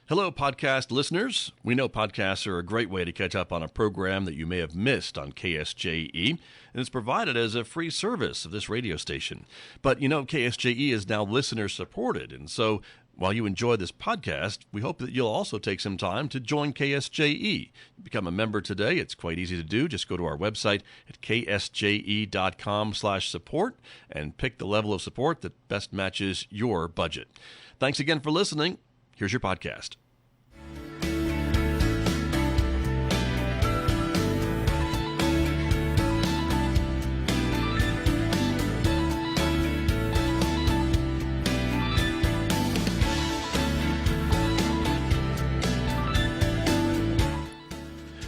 Hello, podcast listeners. We know podcasts are a great way to catch up on a program that you may have missed on KSJE, and it's provided as a free service of this radio station. But you know, KSJE is now listener-supported, and so while you enjoy this podcast, we hope that you'll also take some time to join KSJE. Become a member today. It's quite easy to do. Just go to our website at ksje.com/support and pick the level of support that best matches your budget. Thanks again for listening. Here's your podcast.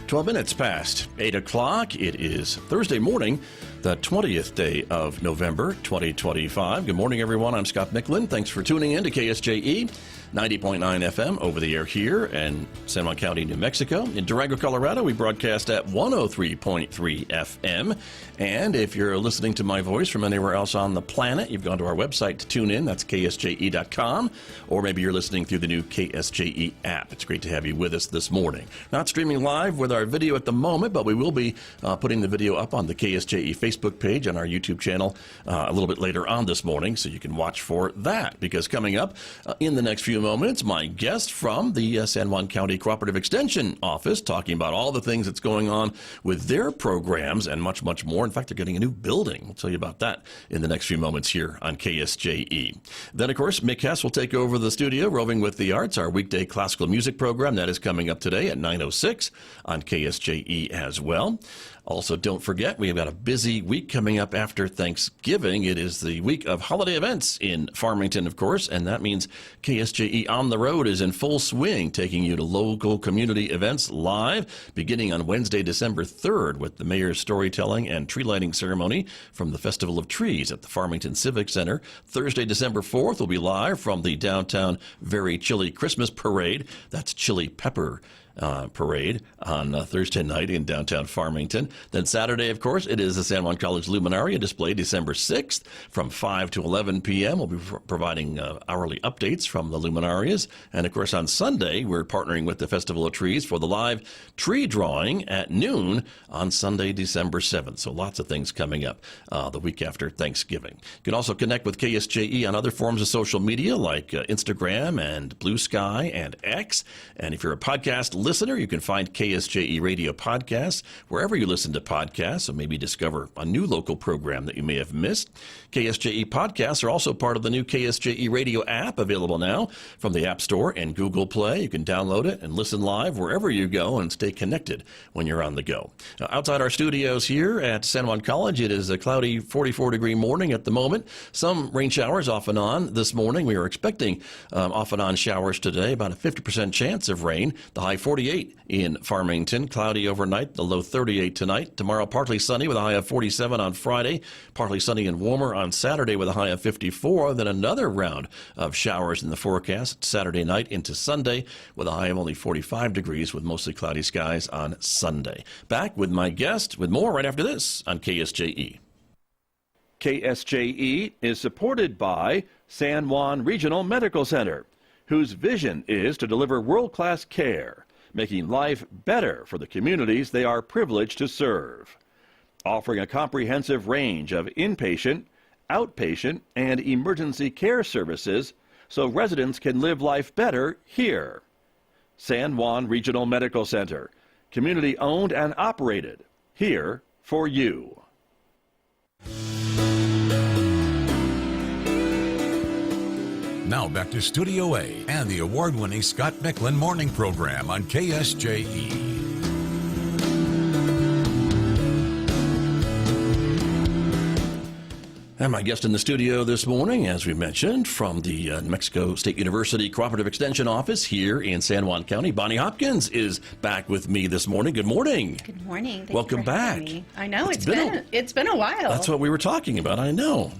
Twelve minutes past 8 o'clock. It is Thursday morning, the 20th day of November, 2025. Good morning, everyone. I'm Scott Michlin. Thanks for tuning in to KSJE, 90.9 FM over the air here in San Juan County, New Mexico. In Durango, Colorado, we broadcast at 103.3 FM. And if you're listening to my voice from anywhere else on the planet, you've gone to our website to tune in. That's ksje.com. Or maybe you're listening through the new KSJE app. It's great to have you with us this morning. Not streaming live with our video at the moment, but we will be putting the video up on the KSJE Facebook page on our YouTube channel a little bit later on this morning, so you can watch for that. Because coming up in the next few moments, my guest from the San Juan County Cooperative Extension Office talking about all the things that's going on with their programs and much, much more. In fact, they're getting a new building. We'll tell you about that in the next few moments here on KSJE. Then, of course, Mick Hess will take over the studio, Roving with the Arts, our weekday classical music program. That is coming up today at 9:06 on KSJE as well. Also, don't forget, we have got a busy week coming up after Thanksgiving. It is the week of holiday events in Farmington, of course, and that means KSJE On the Road is in full swing, taking you to local community events live, beginning on Wednesday, December 3rd, with the mayor's storytelling and tree lighting ceremony from the Festival of Trees at the Farmington Civic Center. Thursday, December 4th, will be live from the downtown Very Chilly Christmas Parade. That's Chili Pepper Parade on Thursday night in downtown Farmington. Then Saturday, of course, it is the San Juan College Luminaria display December 6th from 5 to 11 p.m. We'll be providing hourly updates from the luminarias. And, of course, on Sunday, we're partnering with the Festival of Trees for the live tree drawing at noon on Sunday, December 7th. So lots of things coming up the week after Thanksgiving. You can also connect with KSJE on other forms of social media like Instagram and Blue Sky and X. And if you're a podcast listener, you can find KSJE Radio podcasts wherever you listen to podcasts, so maybe discover a new local program that you may have missed. KSJE podcasts are also part of the new KSJE Radio app, available now from the App Store and Google Play. You can download it and listen live wherever you go and stay connected when you're on the go. Now, outside our studios here at San Juan College, it is a cloudy 44-degree morning at the moment. Some rain showers off and on this morning. We are expecting off and on showers today, about a 50% chance of rain. The high 48 in Farmington, cloudy overnight, the low 38 tonight. Tomorrow, partly sunny with a high of 47 on Friday, partly sunny and warmer on Saturday with a high of 54. Then another round of showers in the forecast Saturday night into Sunday with a high of only 45 degrees with mostly cloudy skies on Sunday. Back with my guest with more right after this on KSJE. KSJE is supported by San Juan Regional Medical Center, whose vision is to deliver world-class care, making life better for the communities they are privileged to serve. Offering a comprehensive range of inpatient, outpatient, and emergency care services so residents can live life better here. San Juan Regional Medical Center, community-owned and operated, here for you. Now back to Studio A and the award-winning Scott Michlin morning program on KSJE. And my guest in the studio this morning, as we mentioned, from the New Mexico State University Cooperative Extension Office here in San Juan County, Bonnie Hopkins is back with me this morning. Good morning. Good morning. Welcome back. I know, it's been a while. That's what we were talking about, I know.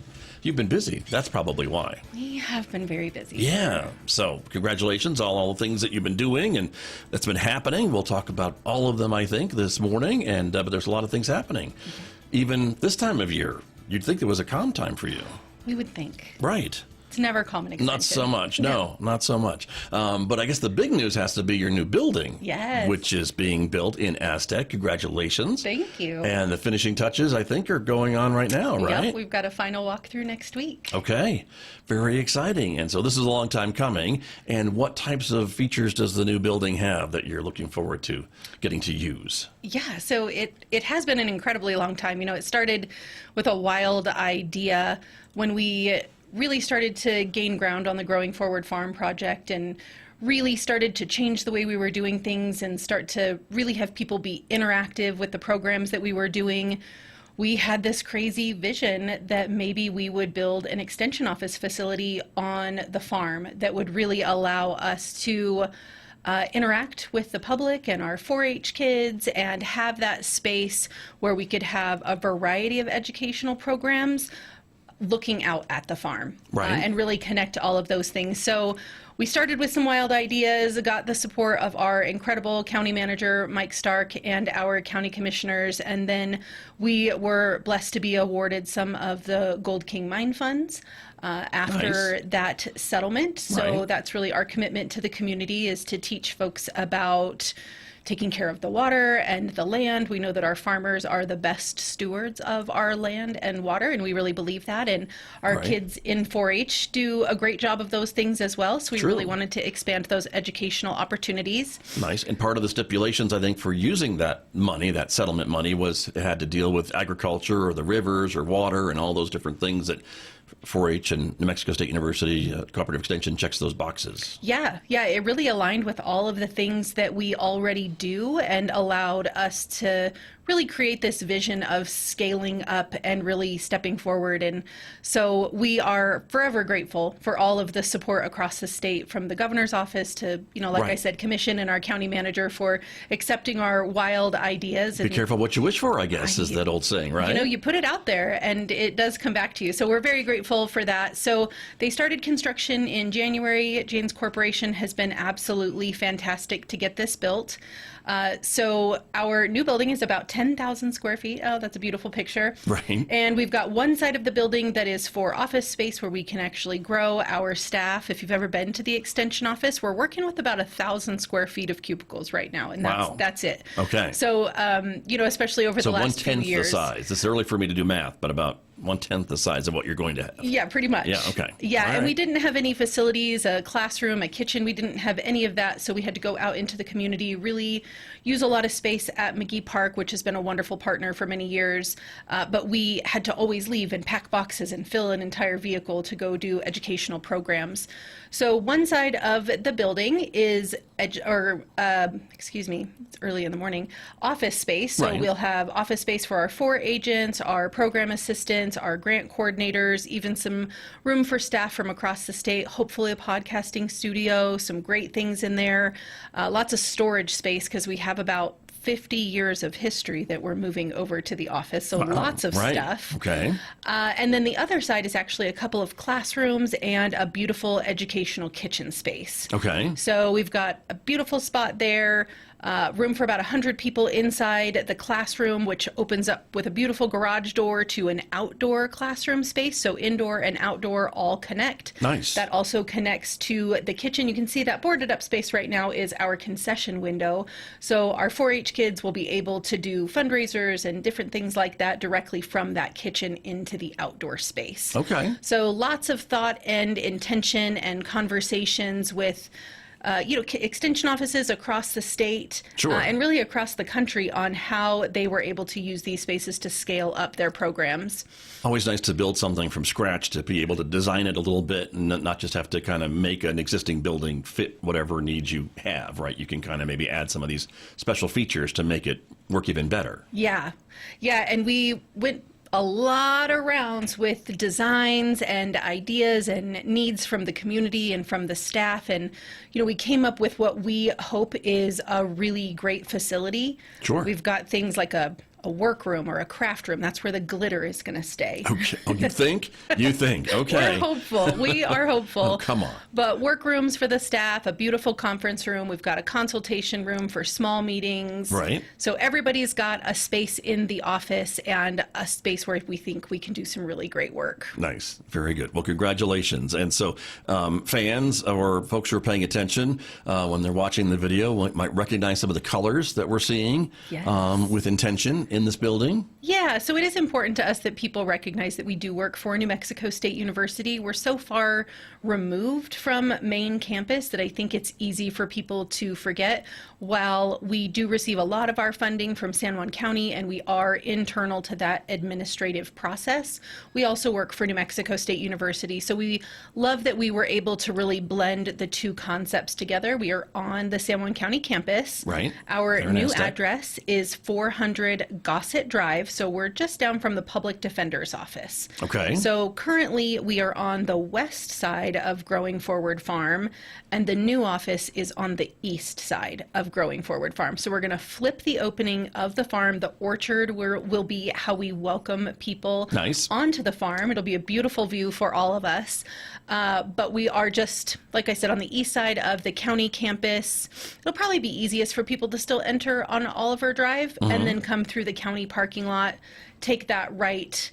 You've been busy. That's probably why. We have been very busy. Yeah. So congratulations on all the things that you've been doing and that's been happening. We'll talk about all of them, I think, this morning. And but there's a lot of things happening. Mm-hmm. Even this time of year, you'd think there was a calm time for you. We would think. Right. It's never called an extension. Not so much. No, not so much. But I guess the big news has to be your new building. Yes. Which is being built in Aztec. Congratulations. Thank you. And the finishing touches, I think, are going on right now, right? Yep, we've got a final walkthrough next week. Okay. Very exciting. And so this is a long time coming. And what types of features does the new building have that you're looking forward to getting to use? Yeah, so it has been an incredibly long time. It started with a wild idea when we really started to gain ground on the Growing Forward Farm project and really started to change the way we were doing things and start to really have people be interactive with the programs that we were doing. We had this crazy vision that maybe we would build an extension office facility on the farm that would really allow us to interact with the public and our 4-H kids and have that space where we could have a variety of educational programs looking out at the farm, right, and really connect all of those things. So we started with some wild ideas, got the support of our incredible county manager, Mike Stark, and our county commissioners, and then we were blessed to be awarded some of the Gold King Mine funds after that settlement. So that's really our commitment to the community, is to teach folks about taking care of the water and the land. We know that our farmers are the best stewards of our land and water, and we really believe that. And our kids in 4-H do a great job of those things as well. So we really wanted to expand those educational opportunities. Nice. And part of the stipulations, I think, for using that money, that settlement money, was it had to deal with agriculture or the rivers or water and all those different things that 4-H and New Mexico State University Cooperative Extension checks those boxes. Yeah, it really aligned with all of the things that we already do and allowed us to really create this vision of scaling up and really stepping forward. And so we are forever grateful for all of the support across the state, from the governor's office to, like I said, commission and our county manager, for accepting our wild ideas. Be careful what you wish for, I guess, is that old saying, right? You put it out there and it does come back to you. So we're very grateful for that. So they started construction in January. Jane's Corporation has been absolutely fantastic to get this built. So our new building is about 10,000 square feet. Oh, that's a beautiful picture. Right. And we've got one side of the building that is for office space where we can actually grow our staff. If you've ever been to the extension office, we're working with about 1,000 square feet of cubicles right now. And that's it. Okay. So, especially over the last few 1/10 years. the size. It's early for me to do math, but about 1/10 the size of what you're going to have. Yeah, pretty much. Yeah, okay. Yeah, All and right. we didn't have any facilities, a classroom, a kitchen. We didn't have any of that, so we had to go out into the community, really use a lot of space at McGee Park, which has been a wonderful partner for many years. But we had to always leave and pack boxes and fill an entire vehicle to go do educational programs. So one side of the building is, it's early in the morning, office space. So we'll have office space for our 4 agents, our program assistants, our grant coordinators, even some room for staff from across the state, hopefully a podcasting studio, some great things in there, lots of storage space because we have about 50 years of history that we're moving over to the office, so lots of stuff. Okay. And then the other side is actually a couple of classrooms and a beautiful educational kitchen space. Okay. So we've got a beautiful spot there, room for about 100 people inside the classroom, which opens up with a beautiful garage door to an outdoor classroom space. So indoor and outdoor all connect. Nice. That also connects to the kitchen. You can see that boarded up space right now is our concession window. So our 4-H kids will be able to do fundraisers and different things like that directly from that kitchen into the outdoor space. Okay. So lots of thought and intention and conversations with extension offices across the state and really across the country on how they were able to use these spaces to scale up their programs. Always nice to build something from scratch, to be able to design it a little bit and not just have to kind of make an existing building fit whatever needs you have, right? You can kind of maybe add some of these special features to make it work even better. Yeah. And we went a lot of rounds with designs and ideas and needs from the community and from the staff. And, we came up with what we hope is a really great facility. Sure. We've got things like a a workroom or a craft room. That's where the glitter is going to stay. Okay. Oh, you think? You think. Okay. We're hopeful. We are hopeful. Oh, come on. But workrooms for the staff, a beautiful conference room. We've got a consultation room for small meetings. Right. So everybody's got a space in the office and a space where we think we can do some really great work. Nice. Very good. Well, congratulations. And so fans or folks who are paying attention when they're watching the video might recognize some of the colors that we're seeing Yes. with intention in this building. Yeah, so it is important to us that people recognize that we do work for New Mexico State University. We're so far removed from main campus that I think it's easy for people to forget. While we do receive a lot of our funding from San Juan County and we are internal to that administrative process, we also work for New Mexico State University. So we love that we were able to really blend the two concepts together. We are on the San Juan County campus. Right. Our Very new nice. address is 400 Gossett Drive, so we're just down from the Public Defender's office. Okay. So currently we are on the west side of Growing Forward Farm, and the new office is on the east side of Growing Forward Farm. So we're going to flip the opening of the farm. The orchard will be how we welcome people Nice. onto the farm. It'll be a beautiful view for all of us. But we are just, like I said, on the east side of the county campus. It'll probably be easiest for people to still enter on Oliver Drive and then come through the county parking lot, take that right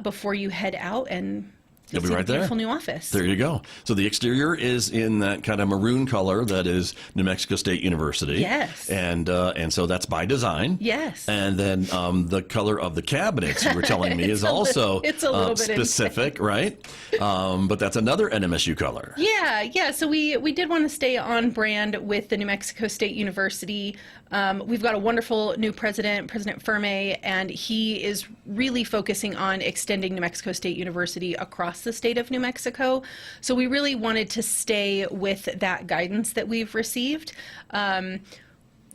before you head out, and You'll be see right the there. beautiful new office. There you go. So the exterior is in that kind of maroon color that is New Mexico State University. Yes. And so that's by design. Yes. And then the color of the cabinets you were telling me is also it's a little bit specific, right? But that's another NMSU color. Yeah. So we did want to stay on brand with the New Mexico State University. We've got a wonderful new president, President Ferme, and he is really focusing on extending New Mexico State University across the state of New Mexico. So we really wanted to stay with that guidance that we've received.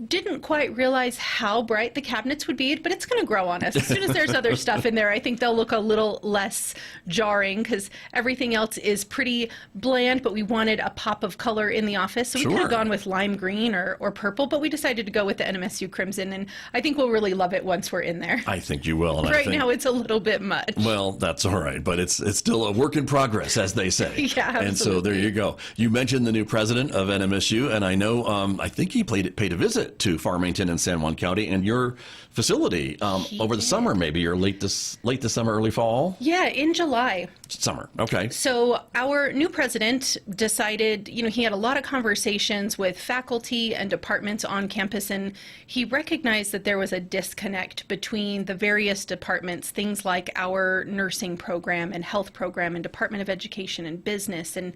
Didn't quite realize how bright the cabinets would be, but it's going to grow on us. As soon as there's other stuff in there, I think they'll look a little less jarring because everything else is pretty bland, but we wanted a pop of color in the office. So we could Sure. have gone with lime green or purple, but we decided to go with the NMSU crimson, and I think we'll really love it once we're in there. I think you will. And I Right think, now it's a little bit much. well, that's all right, but it's still a work in progress, as they say. Yeah, And so there absolutely. you go. You mentioned the new president of NMSU, and I know I think he paid a visit to Farmington and San Juan County and your facility over the summer, maybe, or late this summer, early fall. Yeah, in July. Summer. Okay. So our new president decided, he had a lot of conversations with faculty and departments on campus, and he recognized that there was a disconnect between the various departments, things like our nursing program and health program and Department of Education and business. And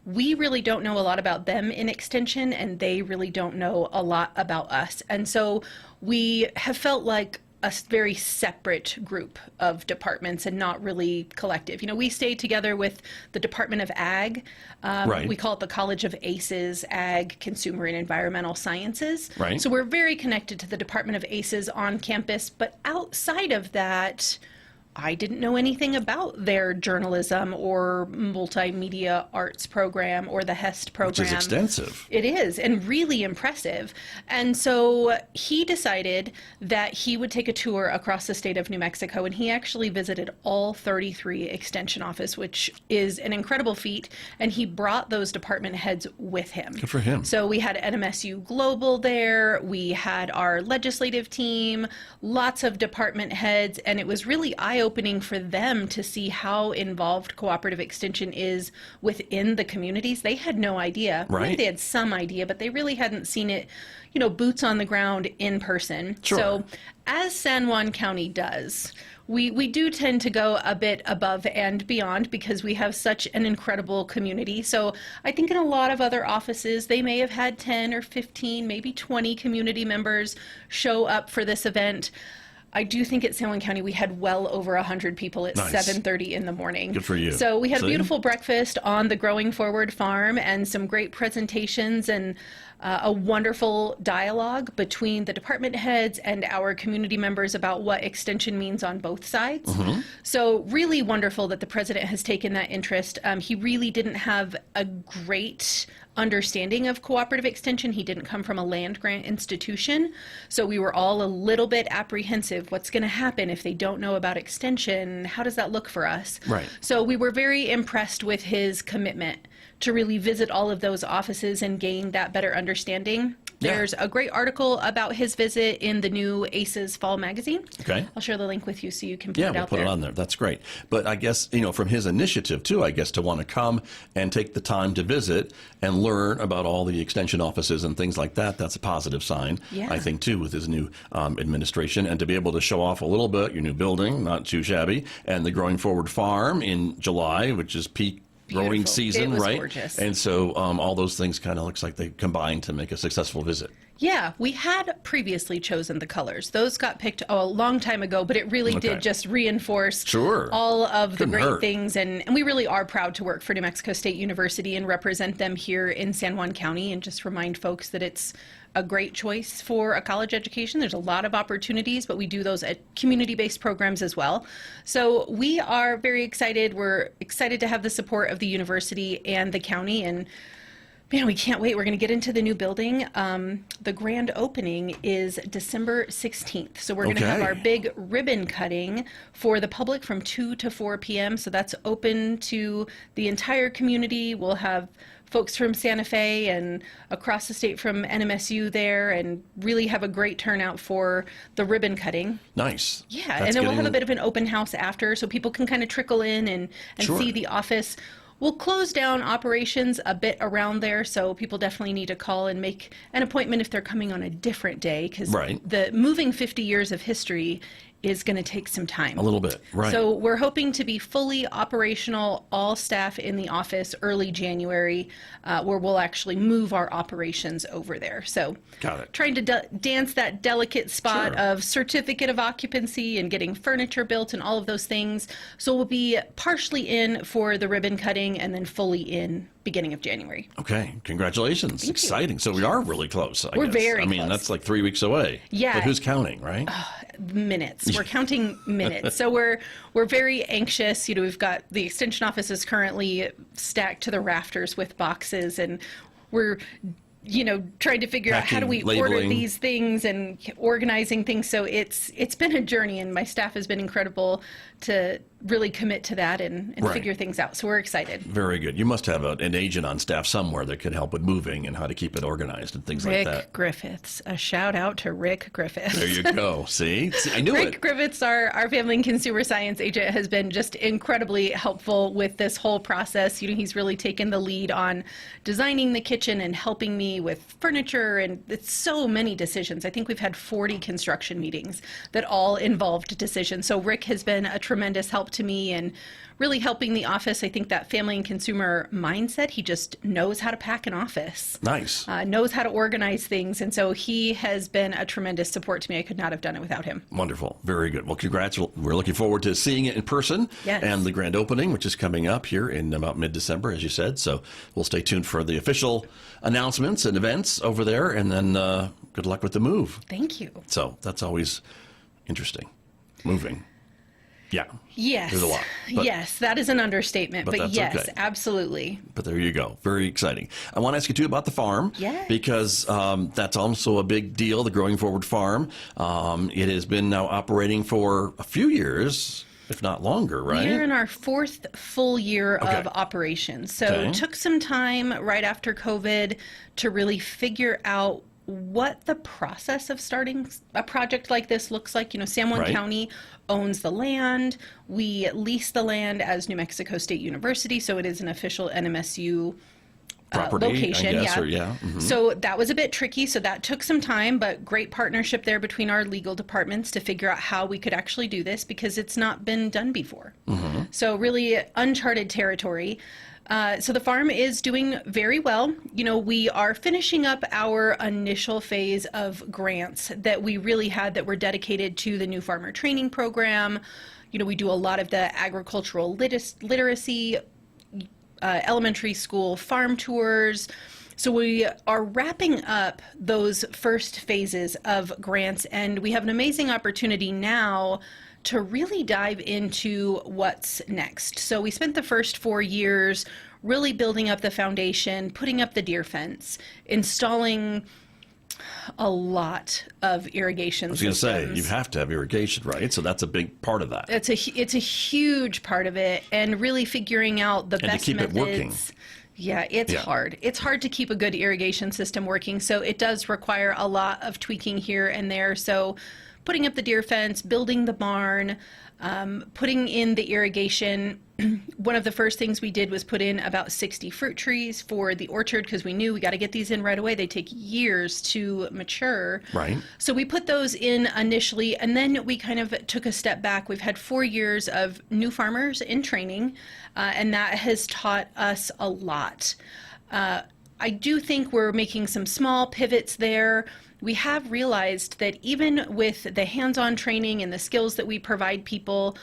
we really don't know a lot about them in Extension, and they really don't know a lot about us. And so we have felt like a very separate group of departments and not really collective. We stay together with the Department of Ag. Right. We call it the College of ACES, Ag, Consumer and Environmental Sciences. Right. So we're very connected to the Department of ACES on campus, but outside of that, I didn't know anything about their journalism or multimedia arts program or the HEST program. Which is extensive. It is, and really impressive. And so he decided that he would take a tour across the state of New Mexico, and he actually visited all 33 extension office, which is an incredible feat, and he brought those department heads with him. Good for him. So we had NMSU Global there, we had our legislative team, lots of department heads, and it was really eye-opening for them to see how involved cooperative extension is within the communities. They had no idea. Right. Maybe they had some idea, but they really hadn't seen it, boots on the ground in person. Sure. So as San Juan County does, we do tend to go a bit above and beyond because we have such an incredible community. So I think in a lot of other offices, they may have had 10 or 15, maybe 20 community members show up for this event. I do think at San Juan County we had well over 100 people at Nice. 7:30 in the morning. Good for you. So we had a See? beautiful breakfast on the Growing Forward farm and some great presentations and a wonderful dialogue between the department heads and our community members about what extension means on both sides. Mm-hmm. So really wonderful that the president has taken that interest. He really didn't have a great understanding of cooperative extension. He didn't come from a land grant institution, so we were all a little bit apprehensive. What's going to happen if they don't know about extension? How does that look for us? Right. So we were very impressed with his commitment to really visit all of those offices and gain that better understanding. Yeah. There's a great article about his visit in the new ACES Fall magazine. Okay. I'll share the link with you so you can put Yeah, it we'll out put there. it on there. That's great. But I guess, from his initiative, too, I guess, to want to come and take the time to visit and learn about all the extension offices and things like that, that's a positive sign, Yeah. I think, too, with his new administration. And to be able to show off a little bit, your new building, not too shabby, and the Growing Forward Farm in July, which is peak growing Beautiful. season, It was right? gorgeous. And so all those things kind of looks like they combine to make a successful visit. Yeah, we had previously chosen the colors. Those got picked a long time ago, but it really Okay. did just reinforce Sure. all of the Couldn't great hurt. things. And we really are proud to work for New Mexico State University and represent them here in San Juan County, and just remind folks that it's a great choice for a college education. There's a lot of opportunities, but we do those at community-based programs as well. So we are very excited. We're excited to have the support of the university and the county, and man, we can't wait. We're going to get into the new building. The grand opening is December 16th. So we're going to have Okay. our big ribbon cutting for the public from 2 to 4 p.m. So that's open to the entire community. We'll have folks from Santa Fe and across the state from NMSU there, and really have a great turnout for the ribbon cutting. Nice. Yeah, That's and then we'll have a getting- bit of an open house after, so people can kind of trickle in and Sure. see the office. We'll close down operations a bit around there, so people definitely need to call and make an appointment if they're coming on a different day, because Right. the moving 50 years of history is going to take some time. A little bit, right. So we're hoping to be fully operational, all staff in the office early January, where we'll actually move our operations over there. So Got it. trying to dance that delicate spot Sure. of certificate of occupancy and getting furniture built and all of those things. So we'll be partially in for the ribbon cutting and then fully in beginning of January. Okay, congratulations. you. Exciting. So we are really close, I We're guess. very I mean, close. that's like 3 weeks away. Yeah. But who's counting, right? Minutes. We're counting minutes. So we're very anxious. We've got the extension offices currently stacked to the rafters with boxes, and we're trying to figure out how do we Packing, order labeling. these things and organizing things. So it's been a journey, and my staff has been incredible to really commit to that and Right. figure things out. So we're excited. Very good. You must have an agent on staff somewhere that could help with moving and how to keep it organized and things like Rick that. Griffiths. A shout out to Rick Griffiths. There you go. See, I knew Rick it. Griffiths, our family and consumer science agent, has been just incredibly helpful with this whole process. He's really taken the lead on designing the kitchen and helping me with furniture, and it's so many decisions. I think we've had 40 construction meetings that all involved decisions. So Rick has been a tremendous help to me and really helping the office. I think that family and consumer mindset, he just knows how to pack an office. Nice. Knows how to organize things, and so he has been a tremendous support to me. I could not have done it without him. Wonderful. Very good. Well, congrats. We're looking forward to seeing it in person. Yes. And the grand opening, which is coming up here in about mid-December, as you said. So we'll stay tuned for the official announcements and events over there. And then good luck with the move. Thank you. So that's always interesting. Moving. Yeah. Yes. There's a lot. But, Yes, that is an understatement. but But, that's yes, okay. absolutely. but there you go. Very exciting. I want to ask you, too, about the farm. Yes. Because that's also a big deal, the Growing Forward Farm. It has been now operating for a few years, if not longer, right? We're in our 4th full year Okay. of operations. So Okay. it took some time right after COVID to really figure out what the process of starting a project like this looks like. San Juan Right. County owns the land. We lease the land as New Mexico State University, so it is an official NMSU Property, location. I guess, yeah. or yeah. Mhm. So that was a bit tricky. So that took some time, but great partnership there between our legal departments to figure out how we could actually do this, because it's not been done before. So really uncharted territory. So the farm is doing very well. We are finishing up our initial phase of grants that we really had that were dedicated to the new farmer training program. We do a lot of the agricultural literacy, elementary school farm tours. So we are wrapping up those first phases of grants, and we have an amazing opportunity now to really dive into what's next. So we spent the first 4 years really building up the foundation, putting up the deer fence, installing a lot of irrigation systems. I was going to say, you have to have irrigation, right? So that's a big part of that. It's a huge part of it, and really figuring out the best to keep methods. It working. Yeah, it's hard. It's hard to keep a good irrigation system working, so it does require a lot of tweaking here and there. So putting up the deer fence, building the barn, putting in the irrigation. One of the first things we did was put in about 60 fruit trees for the orchard, because we knew we got to get these in right away. They take years to mature. Right. So we put those in initially, and then we kind of took a step back. We've had 4 years of new farmers in training, and that has taught us a lot. I do think we're making some small pivots there. We have realized that even with the hands-on training and the skills that we provide people,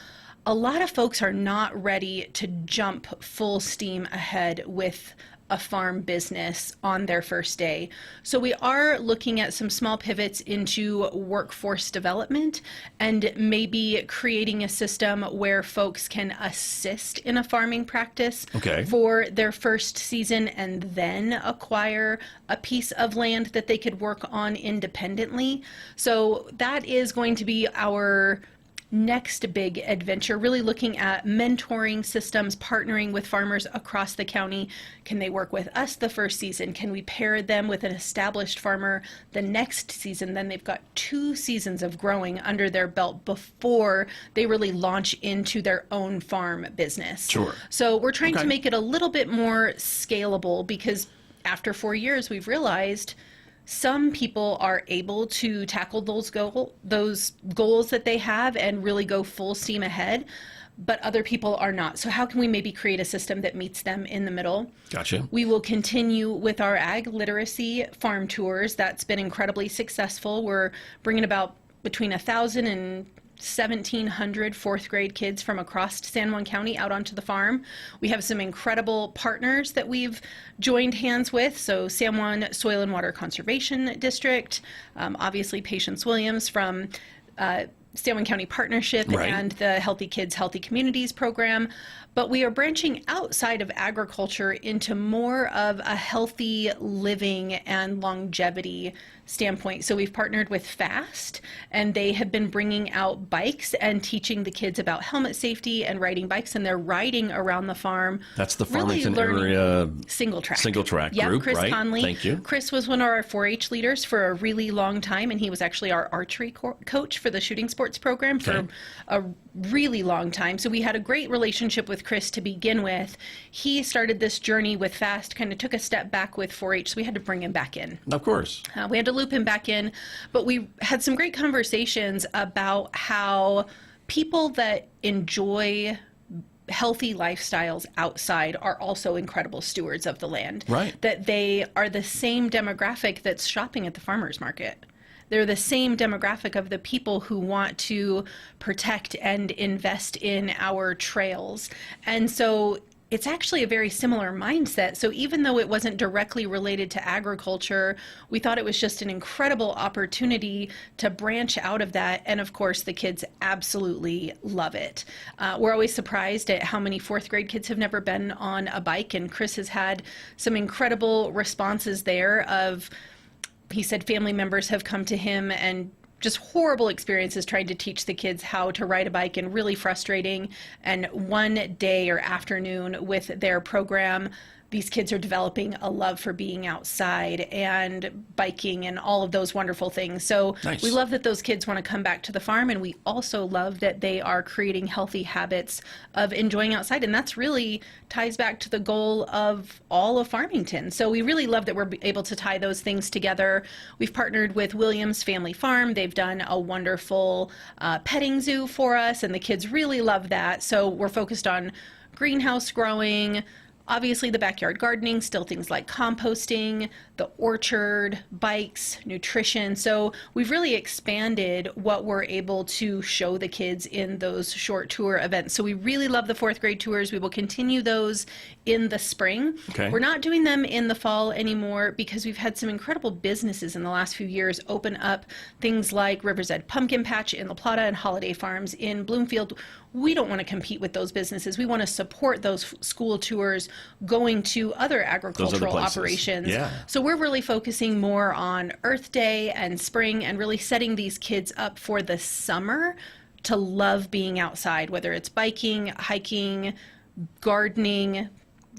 a lot of folks are not ready to jump full steam ahead with a farm business on their first day. So we are looking at some small pivots into workforce development and maybe creating a system where folks can assist in a farming practice for their first season and then acquire a piece of land that they could work on independently. So that is going to be our next big adventure, really looking at mentoring systems, partnering with farmers across the county. Can they work with us the first season? Can we pair them with an established farmer the next season? Then they've got 2 seasons of growing under their belt before they really launch into their own farm business. Sure. So we're trying to make it a little bit more scalable, because after 4 years, we've realized some people are able to tackle those goals that they have and really go full steam ahead, but other people are not. So how can we maybe create a system that meets them in the middle? Gotcha. We will continue with our ag literacy farm tours. That's been incredibly successful. We're bringing about between 1,000 and 1,700 fourth grade kids from across San Juan County out onto the farm. We have some incredible partners that we've joined hands with. So San Juan Soil and Water Conservation District, obviously Patience Williams from San Juan County Partnership and the Healthy Kids, Healthy Communities program. But we are branching outside of agriculture into more of a healthy living and longevity standpoint. So we've partnered with FAST, and they have been bringing out bikes and teaching the kids about helmet safety and riding bikes, and they're riding around the farm. That's the Farmington area single track group, Chris right? Conley. Thank you. Chris was one of our 4-H leaders for a really long time, and he was actually our archery coach for the shooting sports program for a really long time. So we had a great relationship with Chris to begin with. He started this journey with FAST, kind of took a step back with 4-H, so we had to bring him back in. Of course. We had to loop him back in, but we had some great conversations about how people that enjoy healthy lifestyles outside are also incredible stewards of the land. Right. That they are the same demographic that's shopping at the farmer's market. They're the same demographic of the people who want to protect and invest in our trails. And so it's actually a very similar mindset. So even though it wasn't directly related to agriculture, we thought it was just an incredible opportunity to branch out of that. And of course, the kids absolutely love it. We're always surprised at how many 4th grade kids have never been on a bike. And Chris has had some incredible responses there of, he said family members have come to him and just horrible experiences trying to teach the kids how to ride a bike, and really frustrating. And one day or afternoon with their program, these kids are developing a love for being outside and biking and all of those wonderful things. So we love that those kids want to come back to the farm, and we also love that they are creating healthy habits of enjoying outside. And that's really ties back to the goal of all of Farmington. So we really love that we're able to tie those things together. We've partnered with Williams Family Farm. They've done a wonderful petting zoo for us, and the kids really love that. So we're focused on greenhouse growing, obviously the backyard gardening, still things like composting, the orchard, bikes, nutrition. So we've really expanded what we're able to show the kids in those short tour events. So we really love the 4th grade tours. We will continue those in the spring. We're not doing them in the fall anymore because we've had some incredible businesses in the last few years open up, things like River's Edge Pumpkin Patch in La Plata and Holiday Farms in Bloomfield. We don't want to compete with those businesses. We want to support those school tours going to other agricultural places. operations. Yeah. So we're really focusing more on Earth Day and spring and really setting these kids up for the summer to love being outside, whether it's biking, hiking, gardening,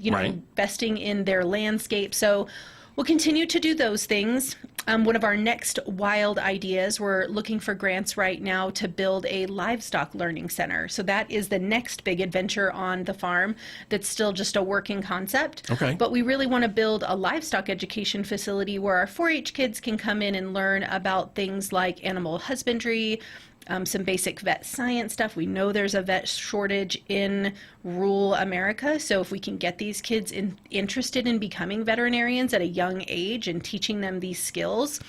investing in their landscape. So we'll continue to do those things. One of our next wild ideas, we're looking for grants right now to build a livestock learning center. So that is the next big adventure on the farm that's still just a working concept. Okay. But we really want to build a livestock education facility where our 4-H kids can come in and learn about things like animal husbandry, some basic vet science stuff. We know there's a vet shortage in rural America, so if we can get these kids interested in becoming veterinarians at a young age and teaching them these skills,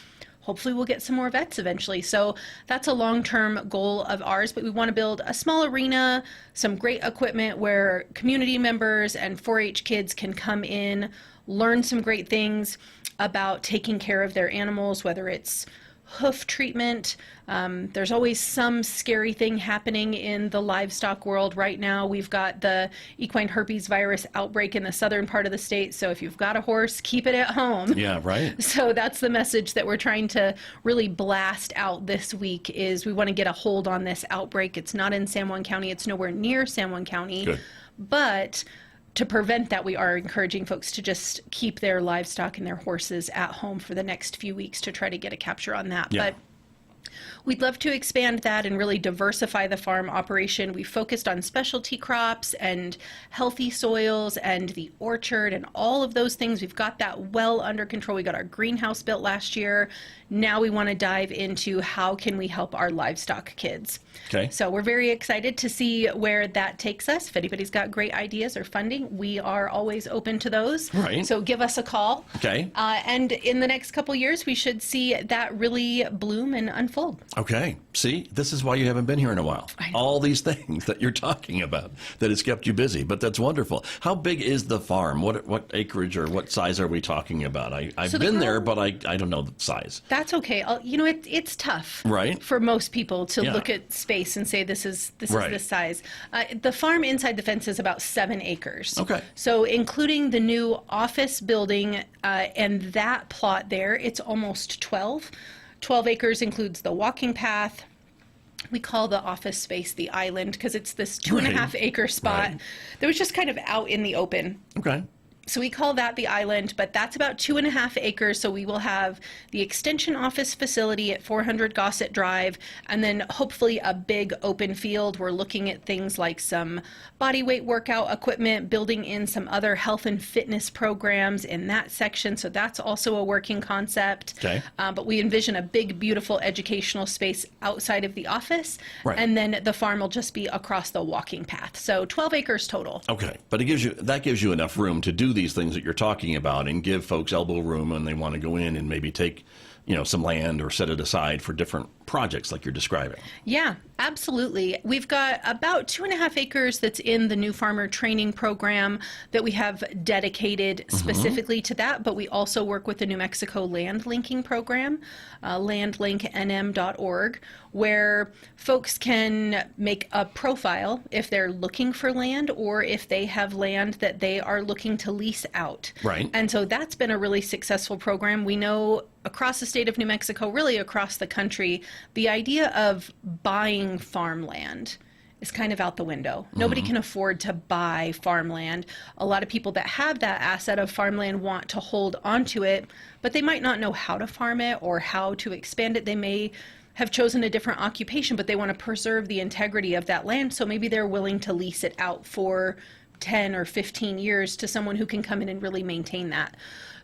hopefully we'll get some more vets eventually. So that's a long-term goal of ours, but we want to build a small arena, some great equipment where community members and 4-H kids can come in, learn some great things about taking care of their animals, whether it's hoof treatment. There's always some scary thing happening in the livestock world right now. We've got the equine herpes virus outbreak in the southern part of the state. So if you've got a horse, keep it at home. Yeah, right. So that's the message that we're trying to really blast out this week is we want to get a hold on this outbreak. It's not in San Juan County. It's nowhere near San Juan County. Good. But to prevent that, we are encouraging folks to just keep their livestock and their horses at home for the next few weeks to try to get a capture on that. Yeah. But we'd love to expand that and really diversify the farm operation. We focused on specialty crops and healthy soils and the orchard and all of those things. We've got that well under control. We got our greenhouse built last year. Now we want to dive into how can we help our livestock kids. Okay. So we're very excited to see where that takes us. If anybody's got great ideas or funding, we are always open to those. Right. So give us a call. Okay. And in the next couple years, we should see that really bloom and unfold. Okay. See, this is why you haven't been here in a while. All these things that you're talking about that has kept you busy, but that's wonderful. How big is the farm? What acreage or what size are we talking about? I've been there, but I don't know the size. That's okay. It's tough, Right. for most people to Yeah. look at space and say this is Right. this size. The farm inside the fence is about 7 acres. Okay. So including the new office building and that plot there, it's almost 12. 12 acres includes the walking path. We call the office space the island because it's this 2.5 acre spot that was just kind of out in the open. Okay. So we call that the island, but that's about 2.5 acres. So we will have the extension office facility at 400 Gossett Drive, and then hopefully a big open field. We're looking at things like some body weight workout equipment, building in some other health and fitness programs in that section. So that's also a working concept. Okay. But we envision a big, beautiful educational space outside of the office, Right. and then the farm will just be across the walking path. So 12 acres total. Okay, but that gives you enough room to do these things that you're talking about and give folks elbow room when they want to go in and maybe take, some land or set it aside for different projects like you're describing. Yeah, absolutely. We've got about 2.5 acres that's in the new farmer training program that we have dedicated specifically to that, but we also work with the New Mexico land linking program, landlinknm.org, where folks can make a profile if they're looking for land or if they have land that they are looking to lease out. Right. And so that's been a really successful program. We know across the state of New Mexico, really across the country, the idea of buying farmland is kind of out the window. Nobody can afford to buy farmland. A lot of people that have that asset of farmland want to hold onto it, but they might not know how to farm it or how to expand it. They may have chosen a different occupation, but they want to preserve the integrity of that land. So maybe they're willing to lease it out for 10 or 15 years to someone who can come in and really maintain that.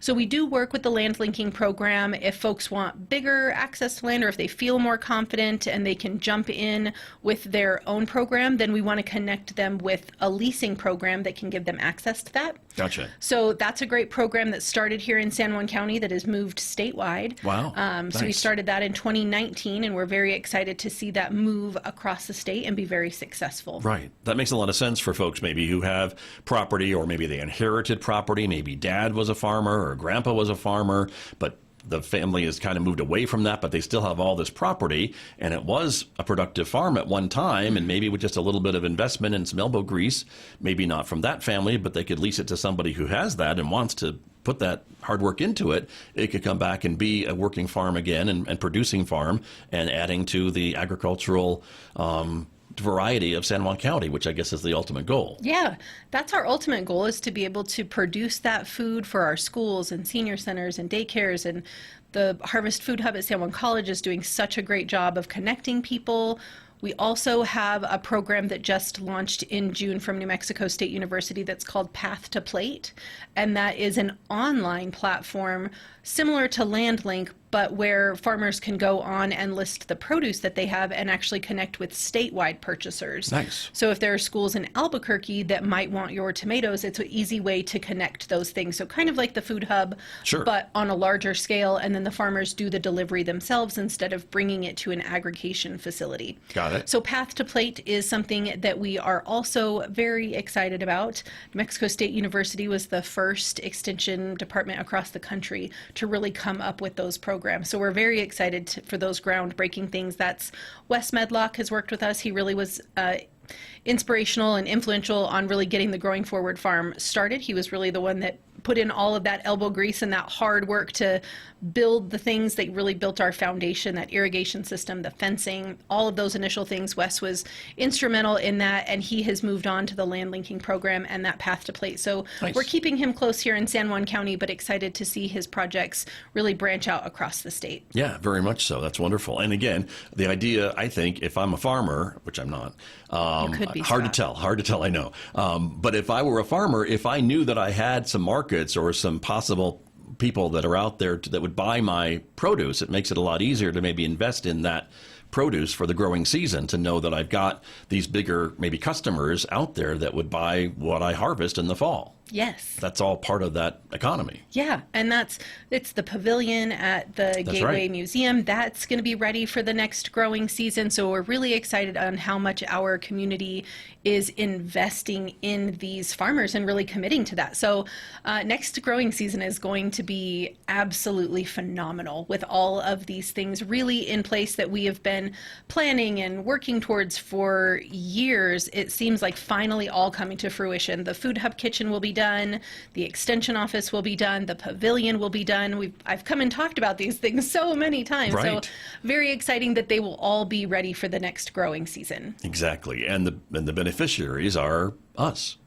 So we do work with the land linking program. If folks want bigger access to land or if they feel more confident and they can jump in with their own program, then we want to connect them with a leasing program that can give them access to that. Gotcha. So that's a great program that started here in San Juan County that has moved statewide. Wow. So we Nice. started that in 2019, and we're very excited to see that move across the state and be very successful. Right. That makes a lot of sense for folks maybe who have property or maybe they inherited property. Maybe dad was a farmer or grandpa was a farmer, but the family has kind of moved away from that, but they still have all this property, and it was a productive farm at one time, and maybe with just a little bit of investment and some elbow grease, maybe not from that family, but they could lease it to somebody who has that and wants to put that hard work into it, it could come back and be a working farm again and producing farm and adding to the agricultural variety of San Juan County, which I guess is the ultimate goal. Yeah, that's our ultimate goal, is to be able to produce that food for our schools and senior centers and daycares. And the Harvest Food Hub at San Juan College is doing such a great job of connecting people. We also have a program that just launched in June from New Mexico State University that's called Path to Plate, and that is an online platform similar to LandLink, but where farmers can go on and list the produce that they have and actually connect with statewide purchasers. Nice. So if there are schools in Albuquerque that might want your tomatoes, it's an easy way to connect those things. So kind of like the food hub, Sure. but on a larger scale, and then the farmers do the delivery themselves instead of bringing it to an aggregation facility. Got it. So Path to Plate is something that we are also very excited about. New Mexico State University was the first extension department across the country to really come up with those programs. So we're very excited for those groundbreaking things. That's Wes Medlock has worked with us. He really was inspirational and influential on really getting the Growing Forward Farm started. He was really the one that put in all of that elbow grease and that hard work to build the things that really built our foundation, that irrigation system, the fencing, all of those initial things. Wes was instrumental in that, and he has moved on to the land linking program and that Path to Plate. So Nice. We're keeping him close here in San Juan County, but excited to see his projects really branch out across the state. Yeah, very much so. That's wonderful. And again, the idea, I think, if I'm a farmer, which I'm not, You could be, hard Scott. to tell, I know. But if I were a farmer, if I knew that I had some markets or some possible people that are out there that would buy my produce, it makes it a lot easier to maybe invest in that produce for the growing season, to know that I've got these bigger maybe customers out there that would buy what I harvest in the fall. Yes. That's all part of that economy. Yeah, and it's the pavilion at the Gateway right. Museum. That's going to be ready for the next growing season. So we're really excited on how much our community is investing in these farmers and really committing to that. So next growing season is going to be absolutely phenomenal, with all of these things really in place that we have been planning and working towards for years. It seems like finally all coming to fruition. The Food Hub kitchen will be done, the extension office will be done, the pavilion will be done. I've come and talked about these things so many times. Right. So very exciting that they will all be ready for the next growing season. Exactly. And the beneficiaries are us.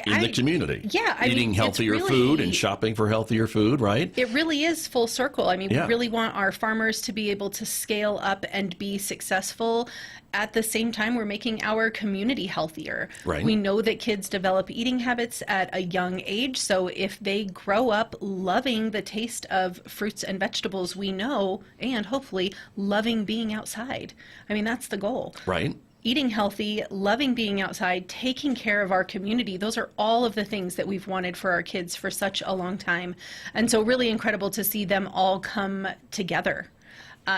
In the community. Yeah. Eating healthier food and shopping for healthier food, right? It really is full circle. I mean, Yeah. we really want our farmers to be able to scale up and be successful. At the same time, we're making our community healthier. Right. We know that kids develop eating habits at a young age. So if they grow up loving the taste of fruits and vegetables, we know, and hopefully loving being outside. I mean, that's the goal. Right. Eating healthy, loving being outside, taking care of our community. Those are all of the things that we've wanted for our kids for such a long time. And so really incredible to see them all come together.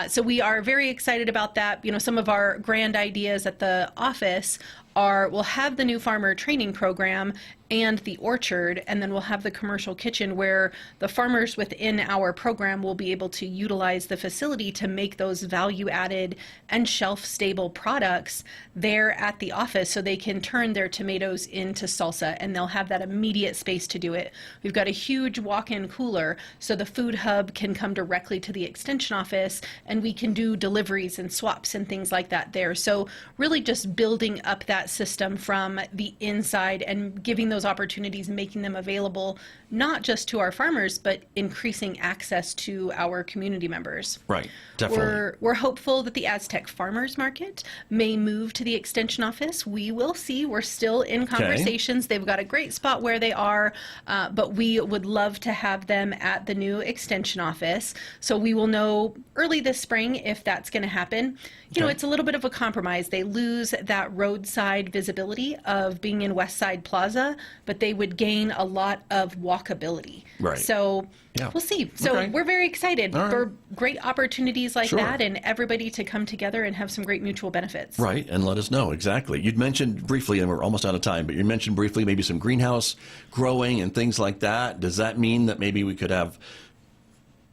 So we are very excited about that. You know, some of our grand ideas at the office are, we'll have the new farmer training program and the orchard, and then we'll have the commercial kitchen where the farmers within our program will be able to utilize the facility to make those value-added and shelf-stable products there at the office, so they can turn their tomatoes into salsa, and they'll have that immediate space to do it. We've got a huge walk-in cooler, so the food hub can come directly to the extension office, and we can do deliveries and swaps and things like that there. So really just building up that system from the inside and giving those opportunities, making them available not just to our farmers, but increasing access to our community members. Right. Definitely. We're hopeful that the Aztec Farmers Market may move to the extension office. We will see. We're still in conversations. They've got a great spot where they are, but we would love to have them at the new extension office. So we will know early this spring if that's going to happen. You know, it's a little bit of a compromise. They lose that roadside visibility of being in West Side Plaza, but they would gain a lot of walkability. Right. So Yeah. we'll see. So Okay. we're very excited All right. for great opportunities like Sure. that, and everybody to come together and have some great mutual benefits. Right, and let us know. Exactly. You'd mentioned briefly, and we're almost out of time, but you mentioned briefly maybe some greenhouse growing and things like that. Does that mean that maybe we could have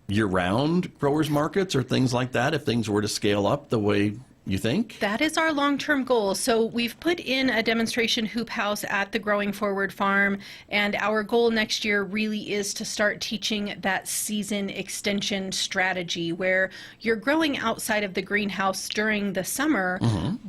year-round growers markets or things like that if things were to scale up the way you think? That is our long-term goal. So we've put in a demonstration hoop house at the Growing Forward farm, and our goal next year really is to start teaching that season extension strategy where you're growing outside of the greenhouse during the summer,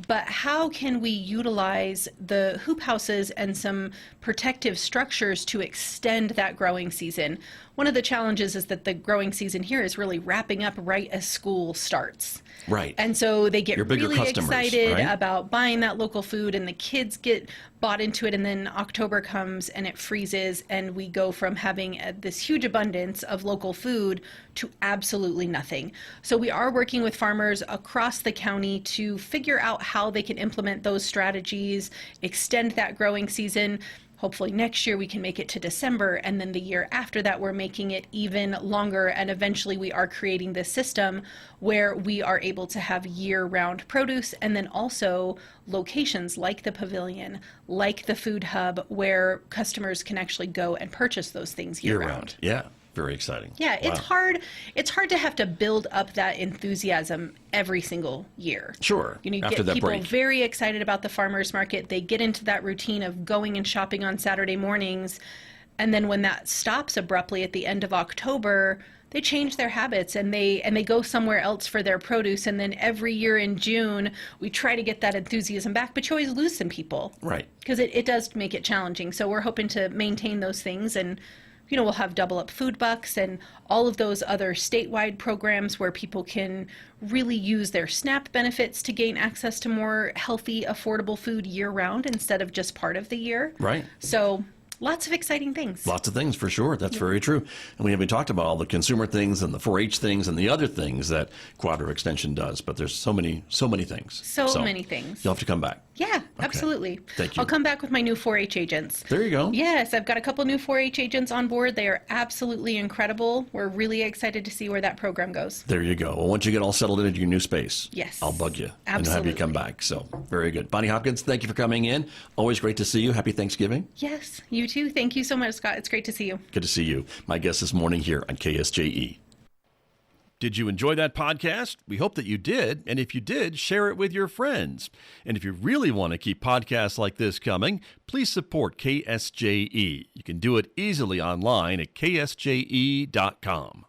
but how can we utilize the hoop houses and some protective structures to extend that growing season? One of the challenges is that the growing season here is really wrapping up right as school starts. Right. And so they get Your bigger really customers, excited right? about buying that local food, and the kids get bought into it, and then October comes and it freezes, and we go from having this huge abundance of local food to absolutely nothing. So we are working with farmers across the county to figure out how they can implement those strategies, extend that growing season. Hopefully next year we can make it to December, and then the year after that we're making it even longer, and eventually we are creating this system where we are able to have year-round produce, and then also locations like the pavilion, like the food hub, where customers can actually go and purchase those things year-round. Yeah. Very exciting. Yeah, it's Wow. hard. It's hard to have to build up that enthusiasm every single year. Sure. You After get that people break. very excited about the farmers market. They get into that routine of going and shopping on Saturday mornings, and then when that stops abruptly at the end of October, they change their habits and they go somewhere else for their produce. And then every year in June, we try to get that enthusiasm back, but you always lose some people. Right. Because it does make it challenging. So we're hoping to maintain those things, and we'll have double up food bucks and all of those other statewide programs where people can really use their SNAP benefits to gain access to more healthy, affordable food year round instead of just part of the year. Right. So lots of exciting things. Lots of things, for sure. That's very true. And we haven't talked about all the consumer things and the 4-H things and the other things that Cooperative Extension does, but there's so many things. So many things. You'll have to come back. Yeah, absolutely. Thank you. I'll come back with my new 4-H agents. There you go. Yes, I've got a couple new 4-H agents on board. They are absolutely incredible. We're really excited to see where that program goes. There you go. Well, once you get all settled into your new space, Yes. I'll bug you and have Absolutely. you come back. So very good. Bonnie Hopkins, thank you for coming in. Always great to see you. Happy Thanksgiving. Yes, you too. Thank you so much, Scott. It's great to see you. Good to see you. My guest this morning here on KSJE. Did you enjoy that podcast? We hope that you did. And if you did, share it with your friends. And if you really want to keep podcasts like this coming, please support KSJE. You can do it easily online at ksje.com.